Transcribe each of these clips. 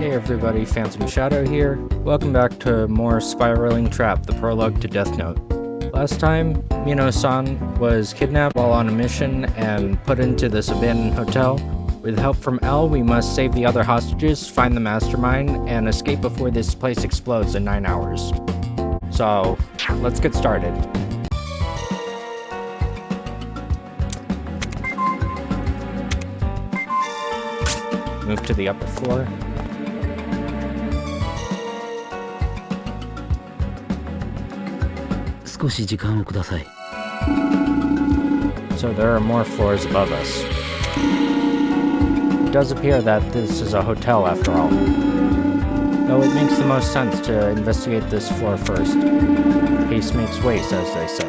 Hey everybody, Phantom Shadow here. Welcome back to more Spiraling Trap, the prologue to Deathnote. Last time, Mino-san was kidnapped while on a mission and put into this abandoned hotel. With help from L, we must save the other hostages, find the mastermind, and escape before this place explodes in 9 hours. So, let's get started. Move to the upper floor. So there are more floors above us. It does appear that this is a hotel after all. Though it makes the most sense to investigate this floor first. Haste makes waste, as they say.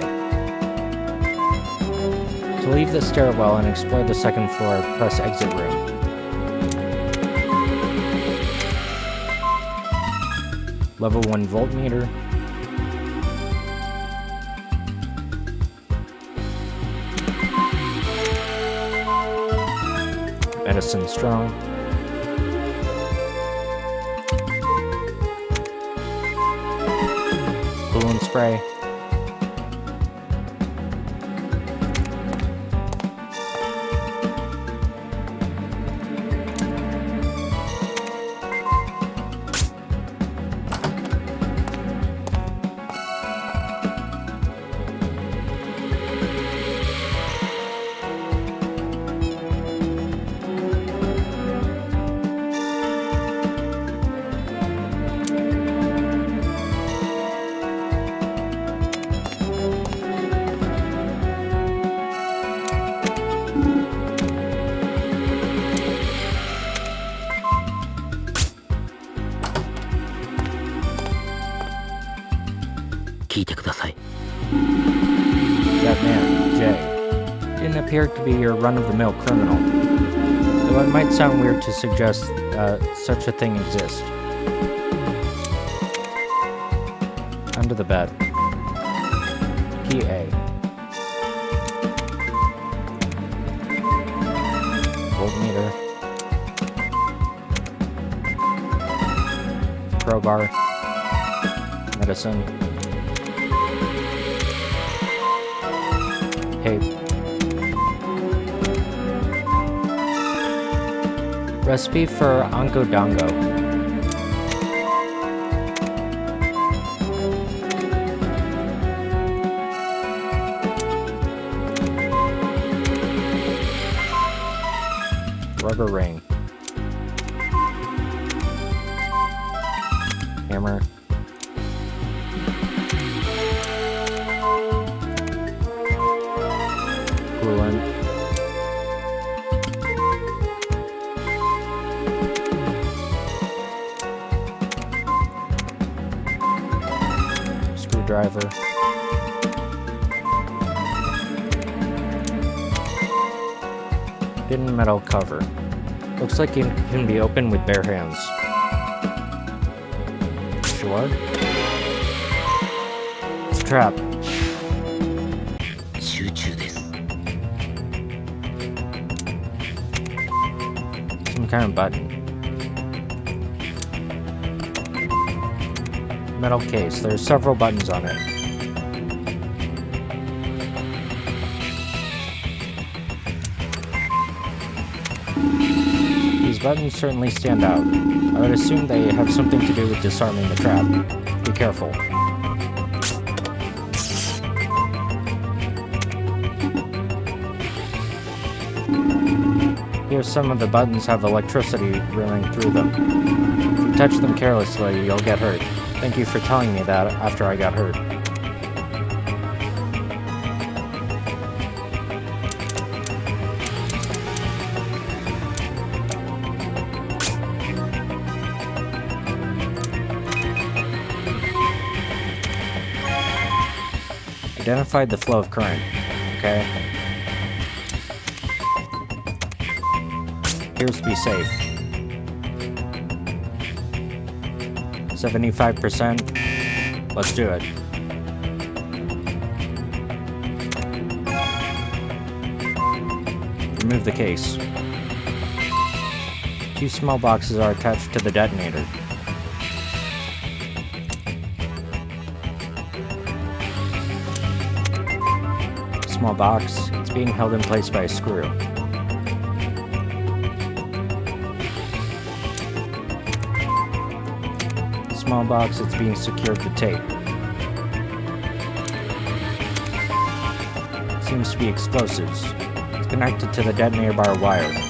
To leave the stairwell and explore the second floor, press exit room. Level 1 voltmeter. Medicine strong. Balloon spray. That man, Jay, didn't appear to be your run-of-the-mill criminal, though it might sound weird to suggest such a thing exists. Under the bed. Key A. Voltmeter. Crowbar. Medicine. Tape. Recipe for Onkodongo. Rubber ring. Hammer. Coolant. Screwdriver. Hidden metal cover. Looks like it can be opened with bare hands. Sure. It's a trap. Some kind of button. Metal case. There's several buttons on it. These buttons certainly stand out. I would assume they have something to do with disarming the trap. Be careful. Here, some of the buttons have electricity running through them. If you touch them carelessly, you'll get hurt. Thank you for telling me that after I got hurt. Identified the flow of current. Okay. Appears to be safe. 75%. Let's do it. Remove the case. 2 small boxes are attached to the detonator. Small box, it's being held in place by a screw. Small box, it's being secured with tape. Seems to be explosives. It's connected to the detonator by a wire.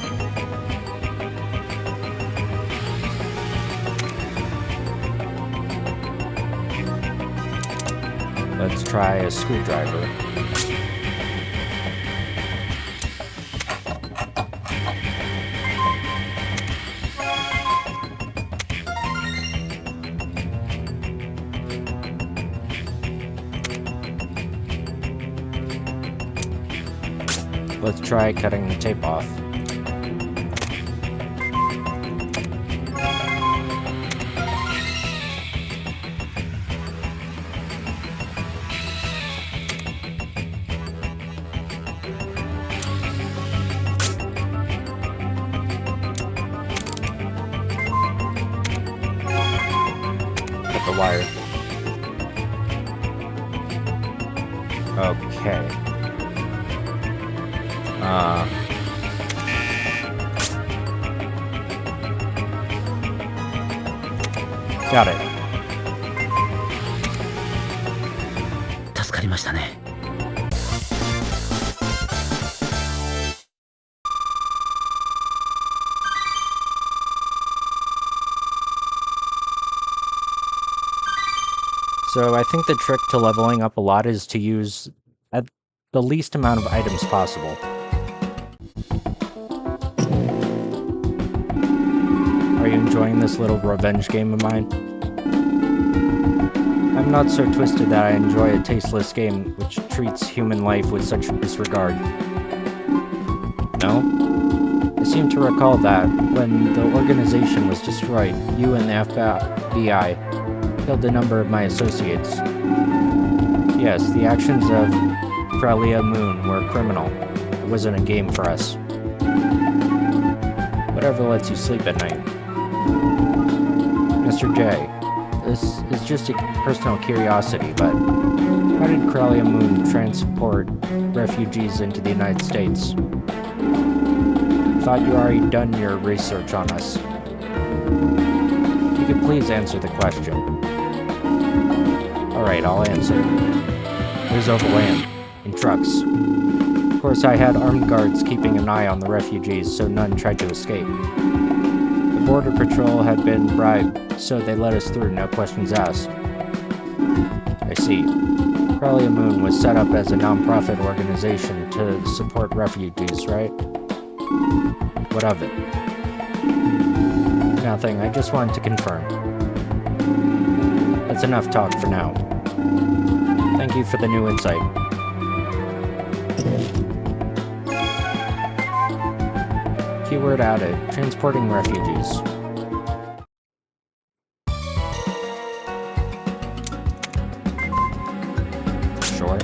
Let's try a screwdriver. Let's try cutting the tape off. Cut the wire. Okay. Got it. 助かりましたね。 So I think the trick to leveling up a lot is to use at the least amount of items possible. Are you enjoying this little revenge game of mine? I'm not so twisted that I enjoy a tasteless game which treats human life with such disregard. No? I seem to recall that, when the organization was destroyed, you and the FBI killed a number of my associates. Yes, the actions of Crellia Moon were criminal. It wasn't a game for us. Whatever lets you sleep at night. Mr. J, this is just a personal curiosity, but how did Crellia Moon transport refugees into the United States? Thought you already done your research on us. If you could please answer the question. Alright, I'll answer. It was overland, in trucks. Of course, I had armed guards keeping an eye on the refugees so none tried to escape. The border patrol had been bribed, so they let us through, no questions asked. I see. Crellia Moon was set up as a non-profit organization to support refugees, right? What of it? Nothing, I just wanted to confirm. That's enough talk for now. Thank you for the new insight. Keyword added, transporting refugees. Sure.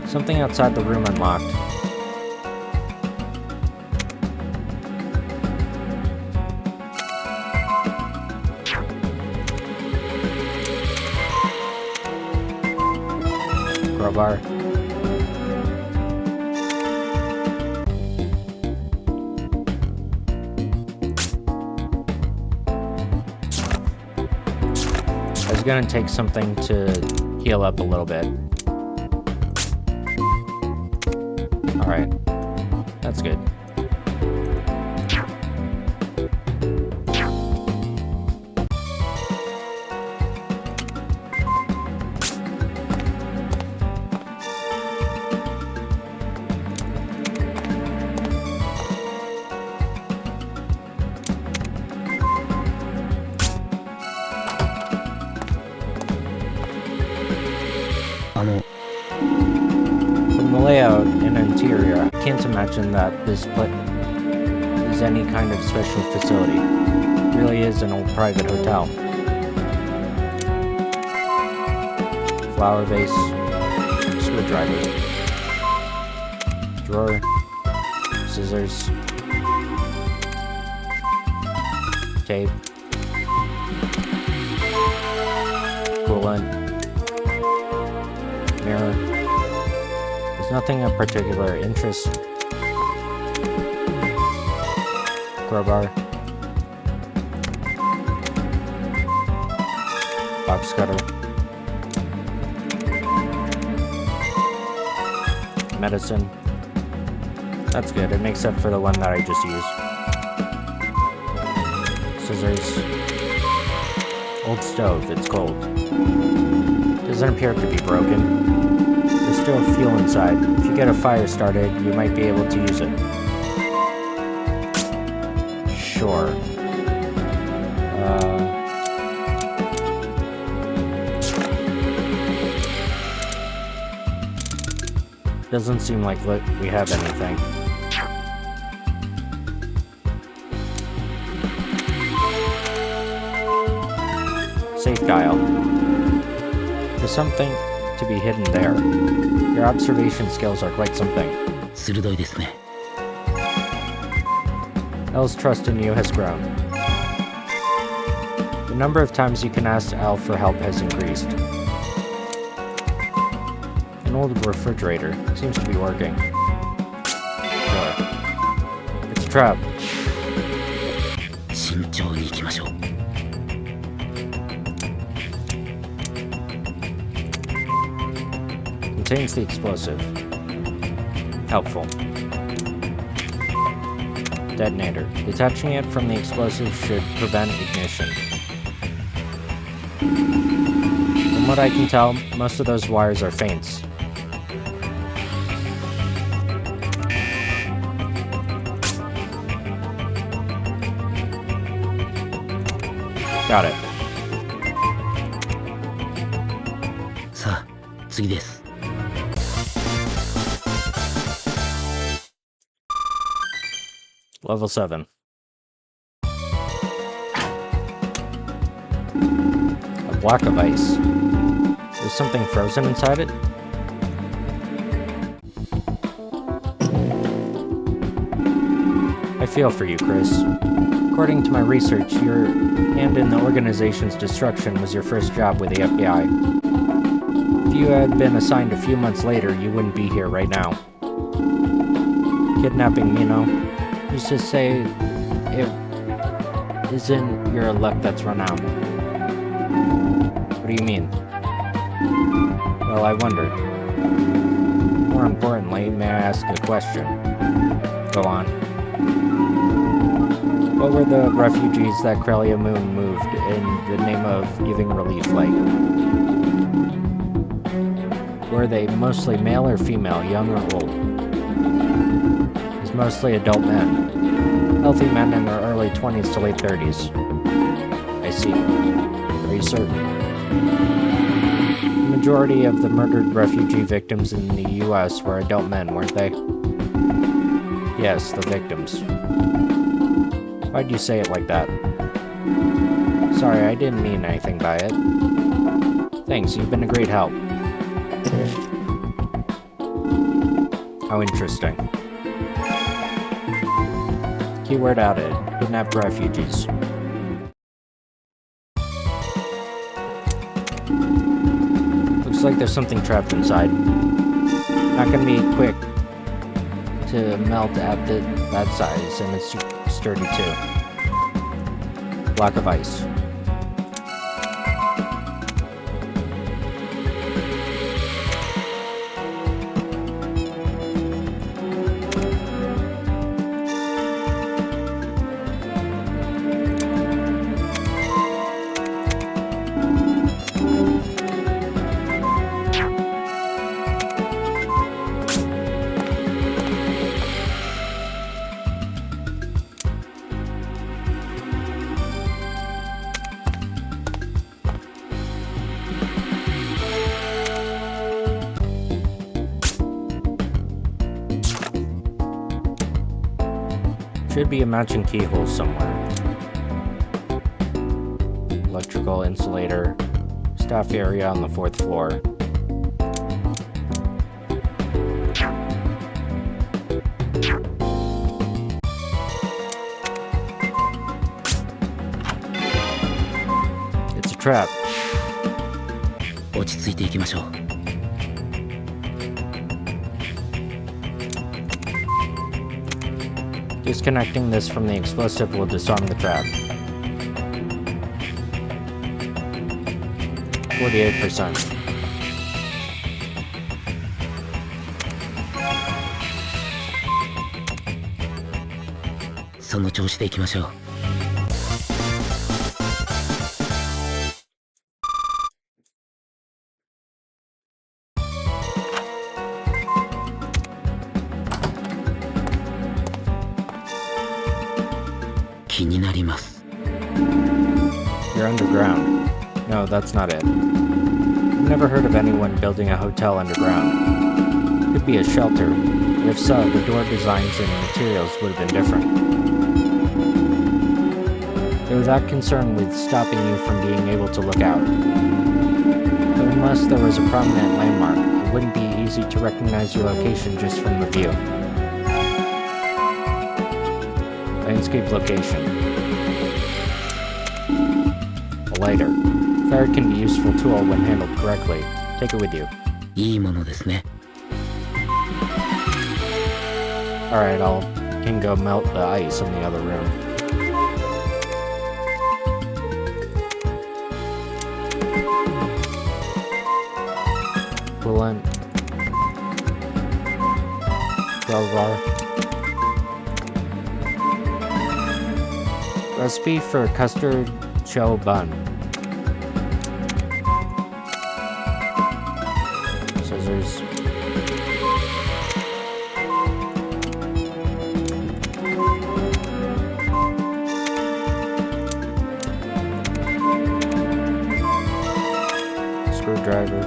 Something outside the room unlocked. Crowbar. I was gonna take something to heal up a little bit. Alright. That's good. From the layout and interior, I can't imagine that this place is any kind of special facility. It really is an old private hotel. Flower vase, screwdriver, drawer, Scissors. Tape. Coolant. Mirror. There's nothing of particular interest. Crowbar. Box cutter. Medicine. That's good. It makes up for the one that I just used. Scissors. Old stove. It's cold. Doesn't appear to be broken. There's still fuel inside. If you get a fire started, you might be able to use it. Sure. Doesn't seem like we have anything. Safe dial. There's something to be hidden there. Your observation skills are quite something. 鋭いですね。El's trust in you has grown. The number of times you can ask El for help has increased. An old refrigerator seems to be working. Sure. It's a trap. 慎重に行きましょう。Contains the explosive. Helpful. Detonator. Detaching it from the explosive should prevent ignition. From what I can tell, most of those wires are feints. Got it. さあ、次です。Level 7. A block of ice. Is something frozen inside it? I feel for you, Chris. According to my research, your hand in the organization's destruction was your first job with the FBI. If you had been assigned a few months later, you wouldn't be here right now. Kidnapping Mino. Who's to say it isn't your luck that's run out? What do you mean? Well, I wondered. More importantly, may I ask a question? Go on. What were the refugees that Crellia Moon moved in the name of giving relief like? Were they mostly male or female, young or old? It's mostly adult men. Healthy men in their early 20s to late 30s. I see. Are you certain? The majority of the murdered refugee victims in the US were adult men, weren't they? Yes, the victims. Why'd you say it like that? Sorry, I didn't mean anything by it. Thanks, you've been a great help. How interesting. Keyword added. Kidnapped refugees. Looks like there's something trapped inside. Not gonna be quick to melt at that size, and it's sturdy too. Block of ice. Should be a matching keyhole somewhere. Electrical insulator. Staff area on the 4th floor. trap. 落ち着いていきましょう。 Disconnecting this from the explosive will disarm the trap. 48%. その調子でいきましょう。 気になります。 You're underground. No, that's not it. I've never heard of anyone building a hotel underground. Could be a shelter, but if so, the door designs and materials would have been different. They were that concerned with stopping you from being able to look out. But unless there was a prominent landmark, it wouldn't be easy to recognize your location just from the view. Landscape location. A lighter. Fire can be a useful tool when handled correctly. Take it with you. いいものですね。 Alright, can go melt the ice in the other room. Coolant. 12 bar. Recipe for custard shell bun. Scissors. Screwdriver.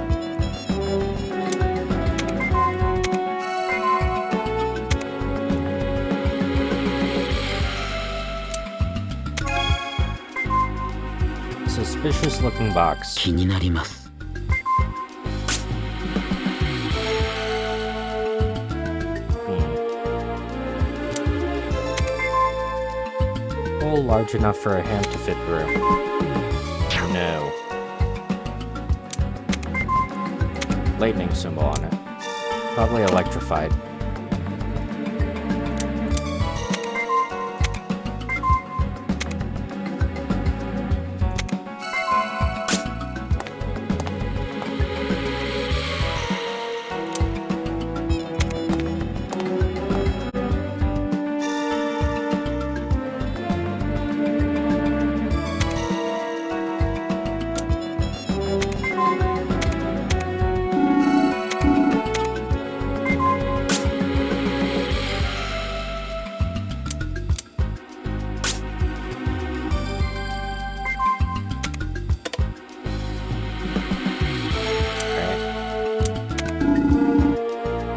Suspicious looking box. 気になります。 Hole large enough for a hand to fit through. No. Lightning symbol on it. Probably electrified.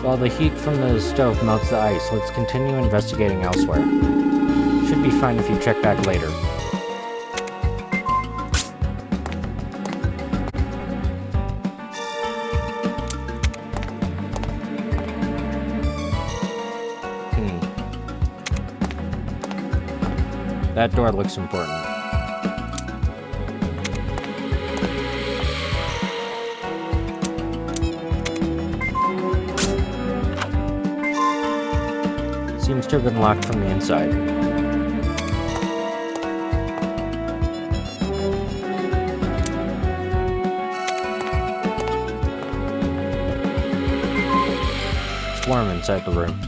While the heat from the stove melts the ice, let's continue investigating elsewhere. Should be fine if you check back later. That door looks important. Seems to have been locked from the inside. It's warm inside the room.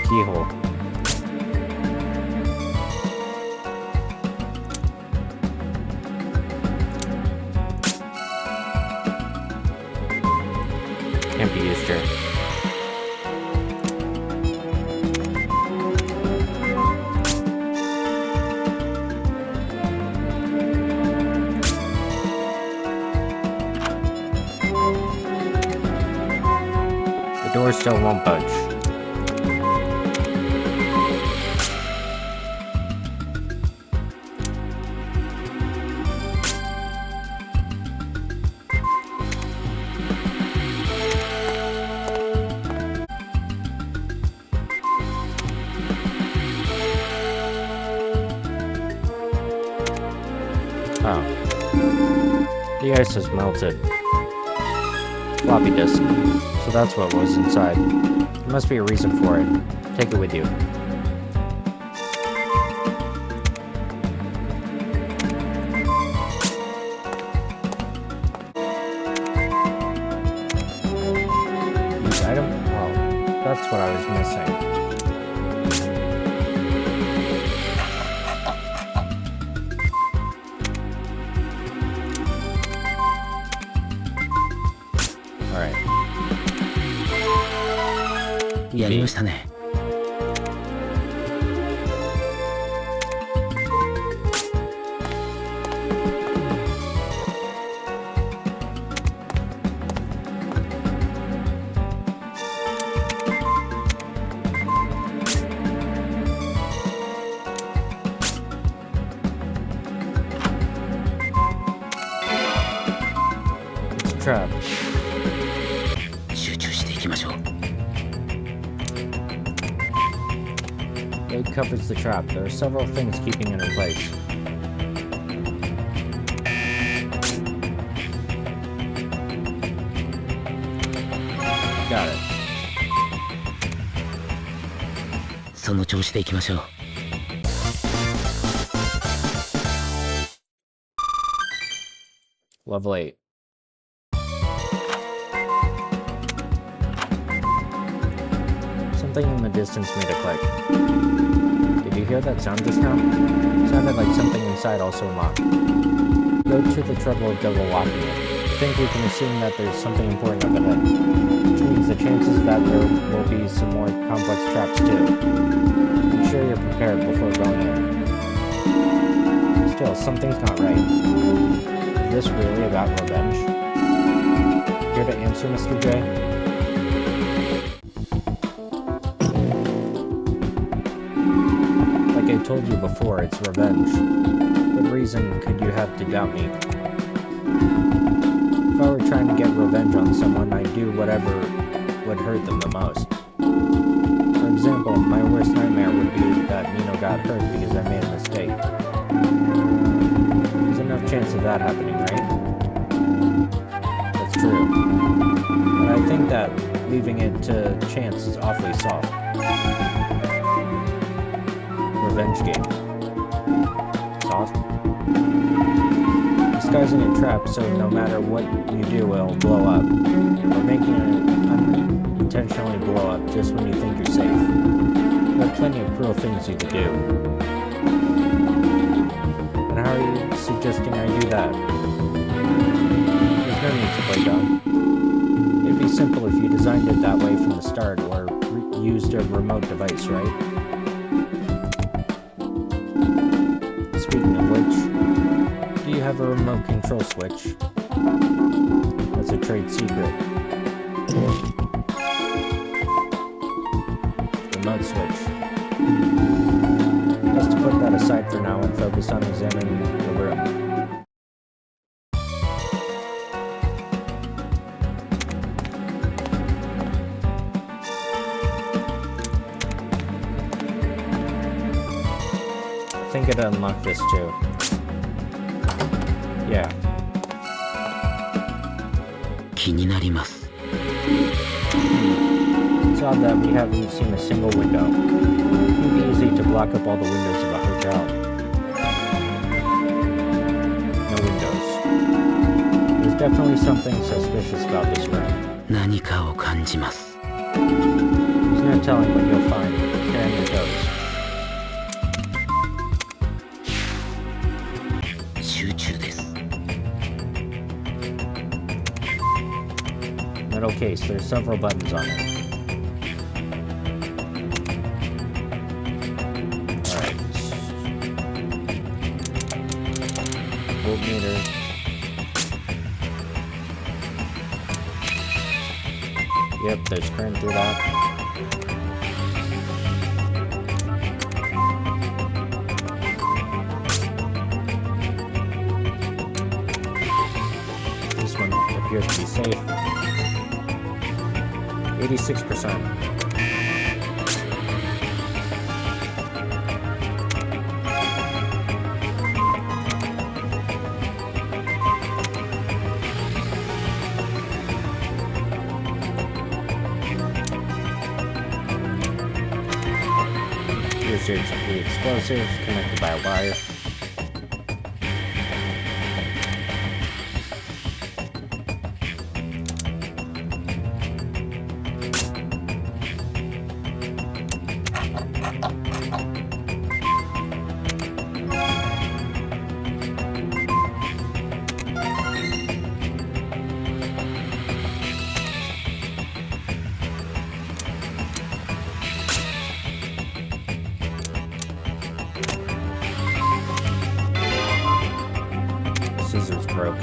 Keyhole. Can't be used here. The door still won't budge. Oh. The ice has melted. Floppy disk. So that's what was inside. There must be a reason for it. Take it with you. Use item? Oh, that's what I was missing. Alright. やりましたね。It's a trap. 集中していきましょう。 It covers the trap. There are several things keeping it in place. Got it. その調子でいきましょう。 Level 8. Something in the distance made a click. Did you hear that sound just now? It sounded like something inside also unlocked. Go to the trouble of double locking it. I think we can assume that there's something important up ahead, which means the chances that there will be some more complex traps too. Make sure you're prepared before going in. Still, something's not right. Is this really about revenge? Here to answer, Mr. J? Like I told you before, it's revenge. What reason could you have to doubt me? If I were trying to get revenge on someone, I'd do whatever would hurt them the most. For example, my worst nightmare would be that Nino got hurt because I made a mistake. There's enough chance of that happening, right? That's true. But I think that leaving it to chance is awfully soft. Revenge game. Soft? Disguising a trap so no matter what you do, it'll blow up. Or making it unintentionally blow up just when you think you're safe. There are plenty of cruel things you could do. And how are you suggesting I do that? There's no need to play dumb. It'd be simple if you designed it that way from the start, or used a remote device, right? Speaking of which, do you have a remote control switch? That's a trade secret. Remote switch. Just to put that aside for now and focus on examining the room. I think it unlocked this too. Yeah. 気になります。 It's odd that we haven't seen a single window. It would be easy to block up all the windows of a hotel. No windows. There's definitely something suspicious about this room. 何かを感じます。 There's no telling what you'll find. Stay on your toes. 集中です。 Metal case. There's several buttons on it. Alright. Voltmeter. Yep, there's current through that. This one appears to be safe. 86%. Here's the explosive connected by a wire. Scissors broke.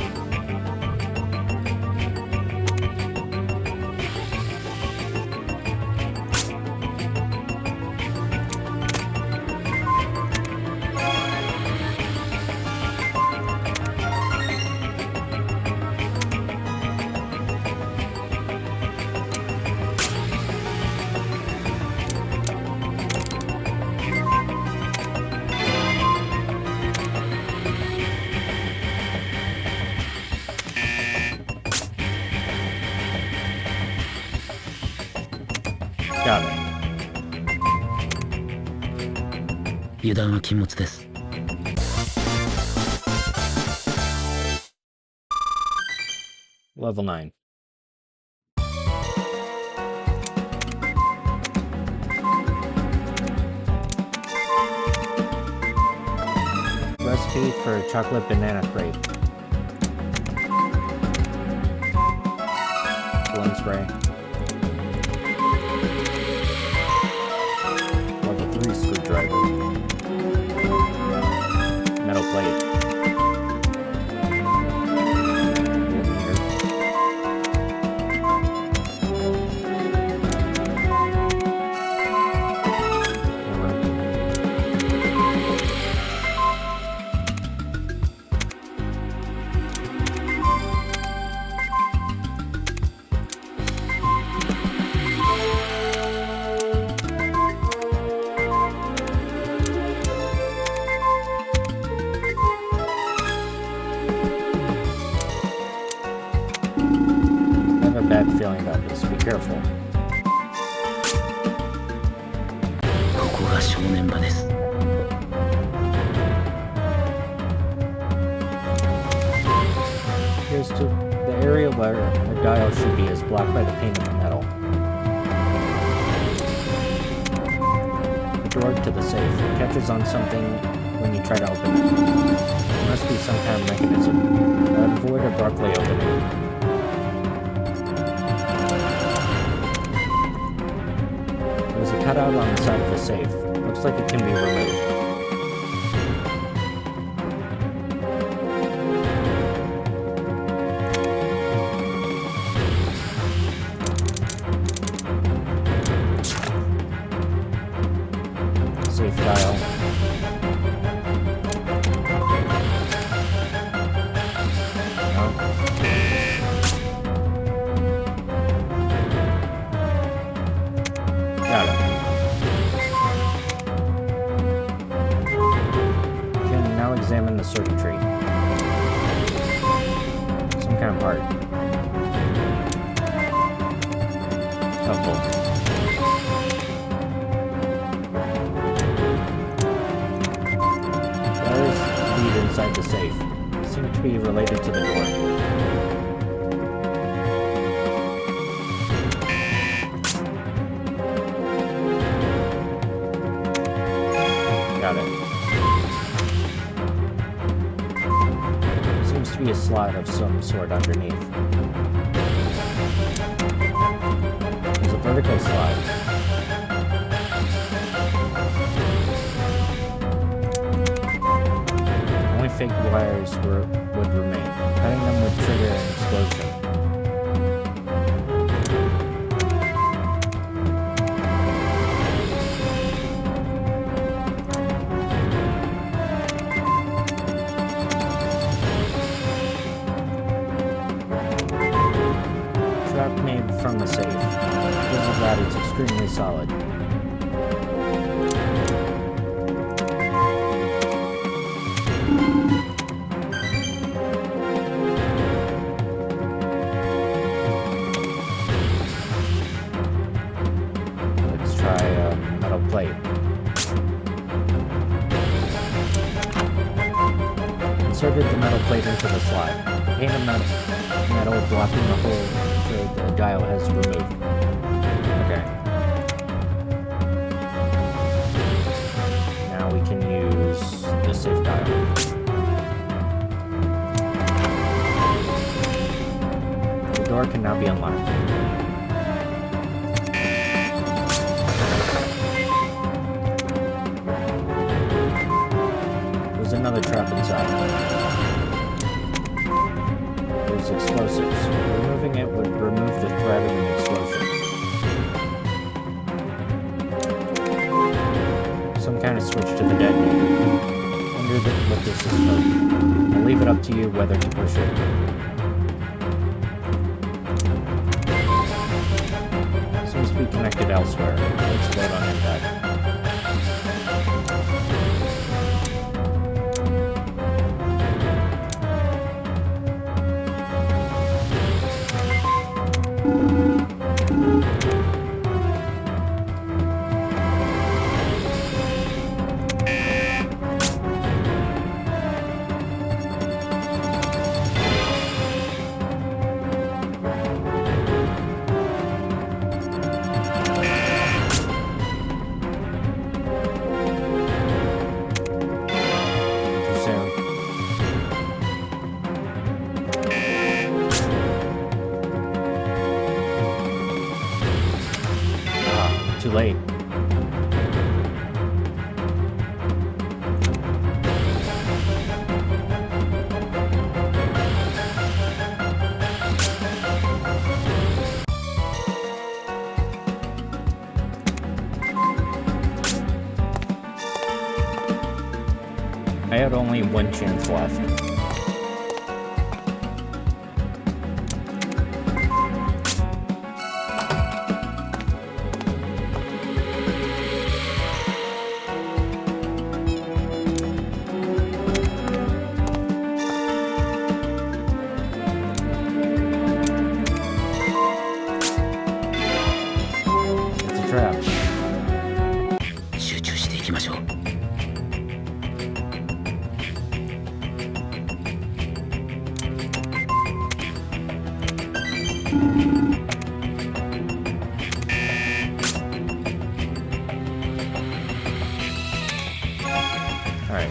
Got it. 油断は禁物です。 Level 9. Recipe for chocolate banana crepe. Blend spray. Level 3 screwdriver. Metal plate. Voltmeter. I have a bad feeling about this. Be careful. ここが正念場です。 Here's to the area where a dial should be is blocked by the paint of the metal. The door to the safe. It catches on something when you try to open it. There must be some kind of mechanism. Avoid abruptly opening. There's a cutout on the side of the safe. Looks like it can be removed. Safe dial. Got it. Can now examine the circuitry. Some kind of part. Helpful. Wires lead inside the safe. Seem to be related to the door. Got it. Seems to be a slot of some sort underneath. There's a vertical slot. Only fake wires would remain. Cutting them would trigger an explosion. made from the safe. Because of that, it's extremely solid. Let's try a metal plate. Inserted the metal plate into the slot. Pane of metal blocking the hole so the dial has removed. Okay. Now we can use the safe dial. The door can now be unlocked. There's another trap inside. There's explosives. Removing it would remove the threat of an explosion. Some kind of switch to the detonator. Wonder what this is for. I'll leave it up to you whether to push it. Seems to be connected elsewhere. Let's load on impact. Too late. I had only one chance left. Trap. 集中していきましょう。Alright.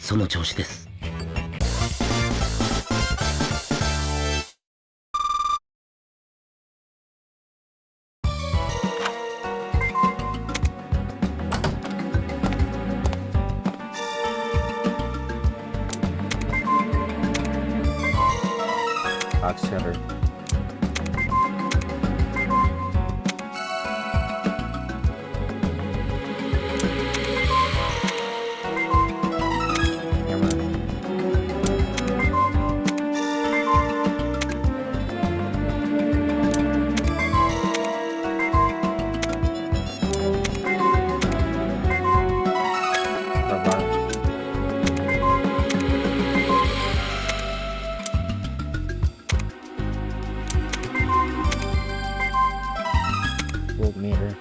その調子です。Box cutter. Voltmeter.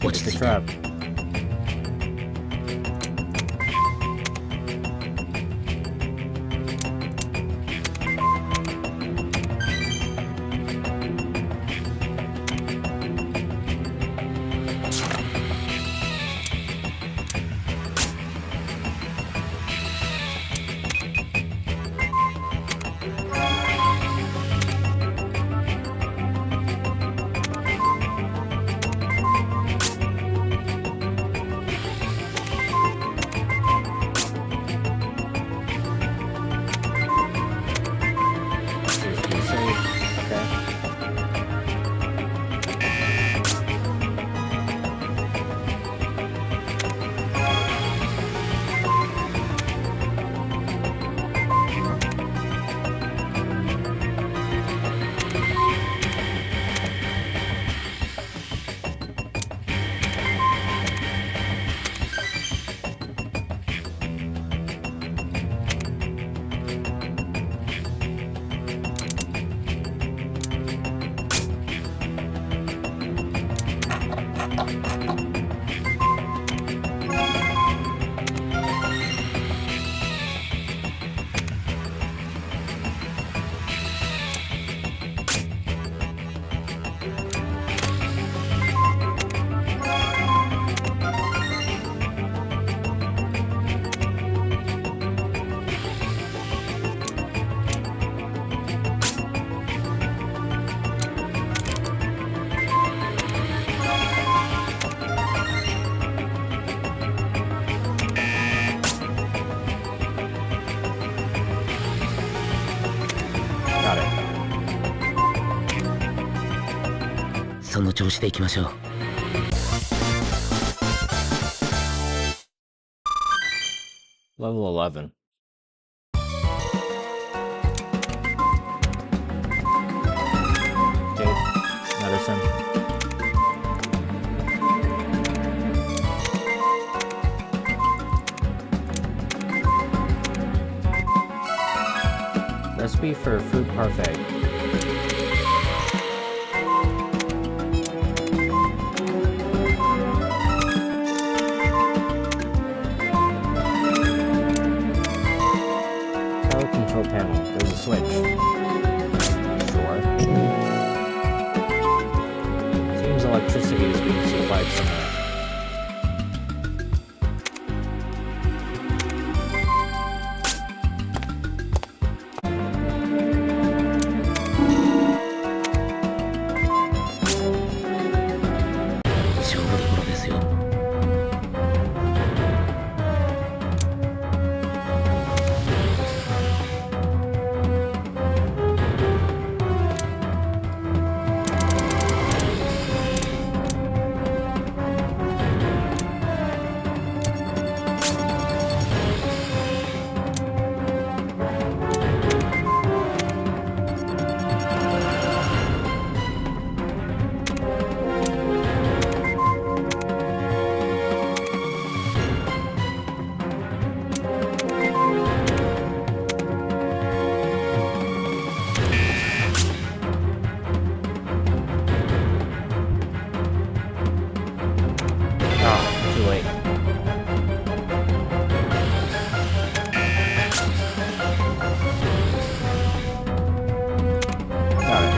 It's the trap. その調子でいきましょう。Level 11. Okay, medicine. Recipe for fruit parfait. Power control panel. There's a switch. Sure. Seems electricity is being supplied somewhere. Too late. Got it.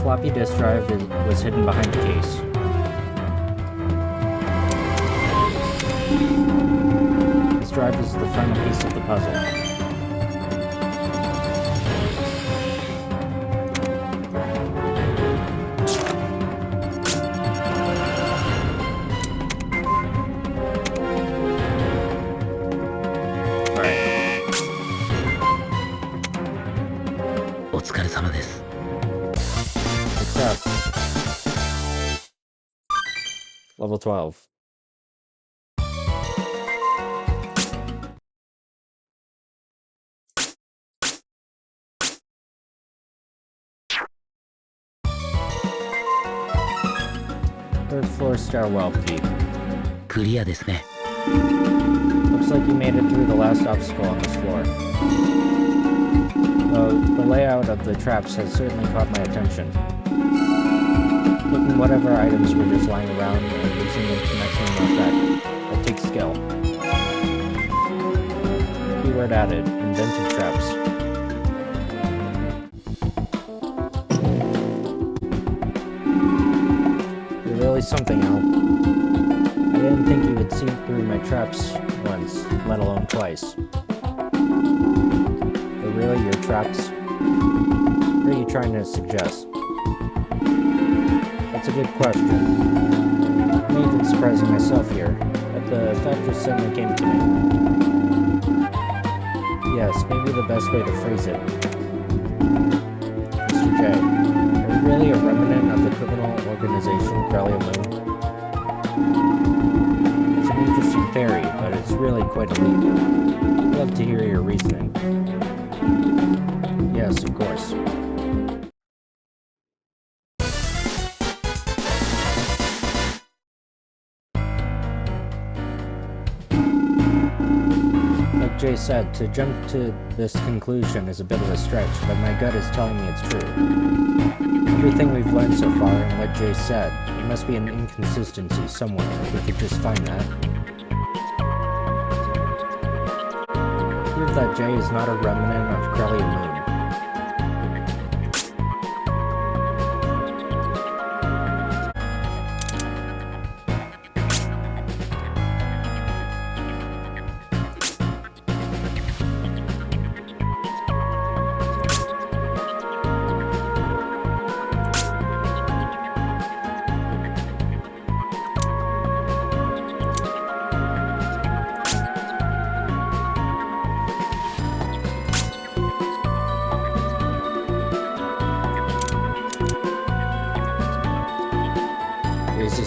Floppy disk drive was hidden behind the case. This drive is the final piece of the puzzle. Success. Level 12. Third floor stairwell key. Crellia ですね。 Looks like you made it through the last obstacle on this floor. Though the layout of the traps has certainly caught my attention. Taking whatever items were just lying around and using them to maximum effect. That takes skill. Keyword added. Inventive traps. You're really something, Al. I didn't think you would see through my traps once, let alone twice. But really, your traps? What are you trying to suggest? That's a good question. I'm even surprising myself here, but the fact just suddenly came to me. Yes, maybe the best way to phrase it. Mr. J, are you really a remnant of the criminal organization Crellia Moon? It's an interesting theory, but it's really quite a leap. I'd love to hear your reasoning. Yes, of course. Like Jay said, to jump to this conclusion is a bit of a stretch, but my gut is telling me it's true. Everything we've learned so far and what Jay said, there must be an inconsistency somewhere if we could just find that. Prove that Jay is not a remnant of Crellia Moon.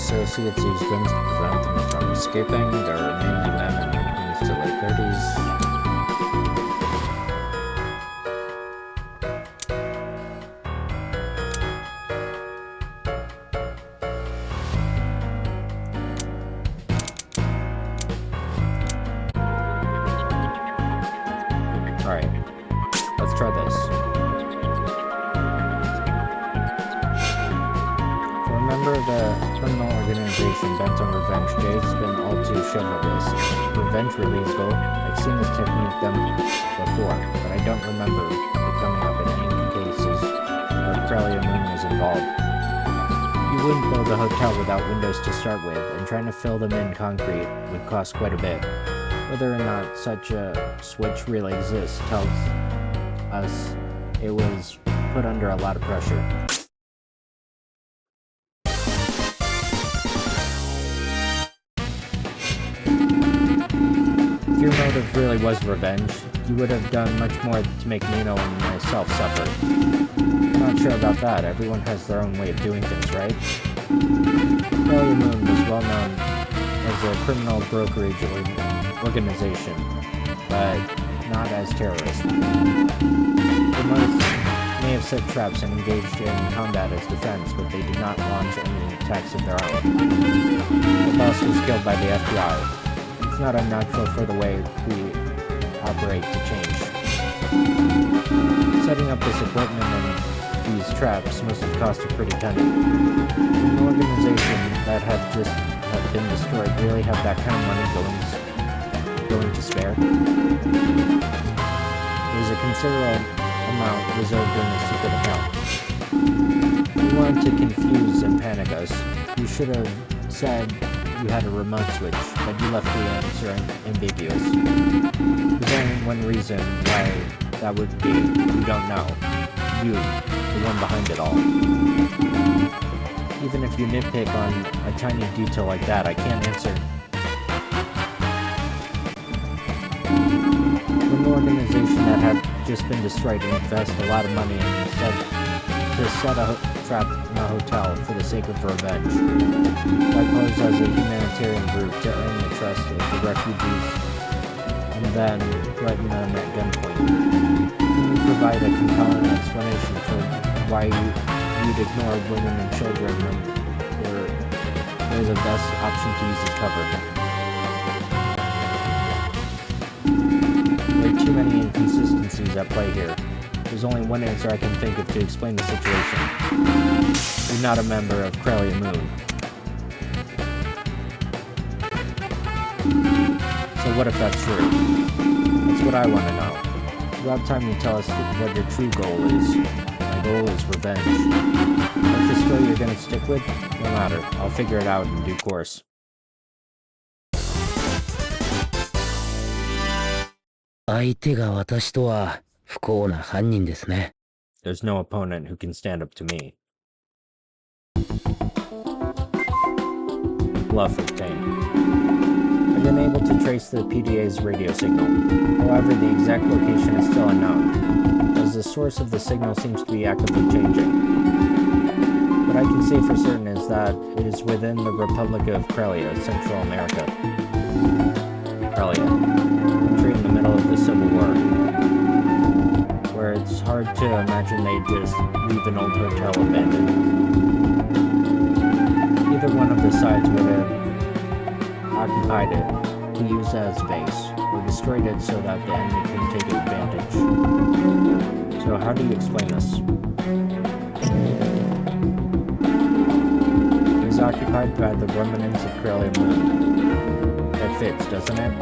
associates use guns to prevent them from escaping. They're mainly men in their teens to late 30s. Alright, let's try this. For a member of a criminal organization bent on revenge, Jade's been all too chivalrous. Revenge really is goal. I've seen this technique done before, but I don't remember it coming up in any cases where Crellia Moon was involved. You wouldn't build a hotel without windows to start with, and trying to fill them in concrete would cost quite a bit. Whether or not such a switch really exists tells us it was put under a lot of pressure. If your motive really was revenge, you would have done much more to make Nino and myself suffer. I'm not sure about that. Everyone has their own way of doing things, right? Crellia Moon was well known as a criminal brokerage organization, but not as terrorists. The most may have set traps and engaged in combat as defense, but they did not launch any attacks of their own. The boss was killed by the FBI. It's not unnatural for the way we operate to change. Setting up this equipment and these traps must have cost a pretty penny. An organization that had just been destroyed really have that kind of money going to spare. There's a considerable amount reserved in the secret account. You wanted to confuse and panic us. You should have said you had a remote switch, but you left the answer ambiguous. There's only one reason why that would be. You don't know. You, the one behind it all. Even if you nitpick on a tiny detail like that, I can't answer. An organization that had just been destroyed and invest a lot of money to set a trap in a hotel for the sake of revenge. That posed as a humanitarian group to earn the trust of the refugees and then threaten them at gunpoint. Can you provide a compelling explanation for why you'd ignore women and children when they're the best option to use as cover? There are too many inconsistencies at play here. There's only one answer I can think of to explain the situation. You're not a member of Crellia Moon. So what if that's true? That's what I want to know. It's about time you tell us what your true goal is. My goal is revenge. What's the story you're gonna stick with? No matter. I'll figure it out in due course. There's no opponent who can stand up to me. Bluff obtained. I've been able to trace the PDA's radio signal. However, the exact location is still unknown, as the source of the signal seems to be actively changing. What I can say for certain is that it is within the Republic of Crellia, Central America. Crellia, country in the middle of the Civil War, where it's hard to imagine they just leave an old hotel abandoned. Either one of the sides would have occupied it to use as base, or destroyed it so that the enemy can take advantage. So how do you explain this? It is occupied by the remnants of Crellia Moon. That fits, doesn't it?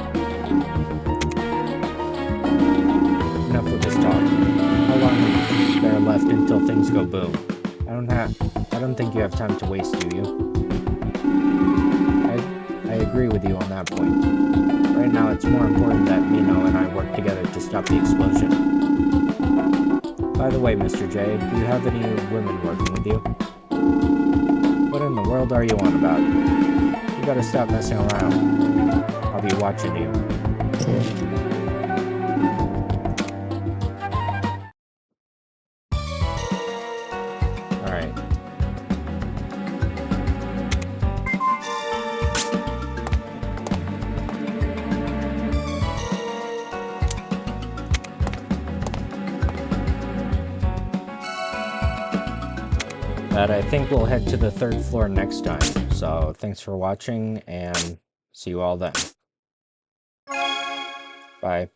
Enough with this talk. How long is there left until things go boom? I don't think you have time to waste, do you? I agree with you on that point. Right now, it's more important that Mino and I work together to stop the explosion. By the way, Mr. J, do you have any women working with you? What in the world are you on about? You gotta stop messing around. I'll be watching you. Alright. But I think we'll head to the 3rd floor next time. So thanks for watching, and see you all then. Bye.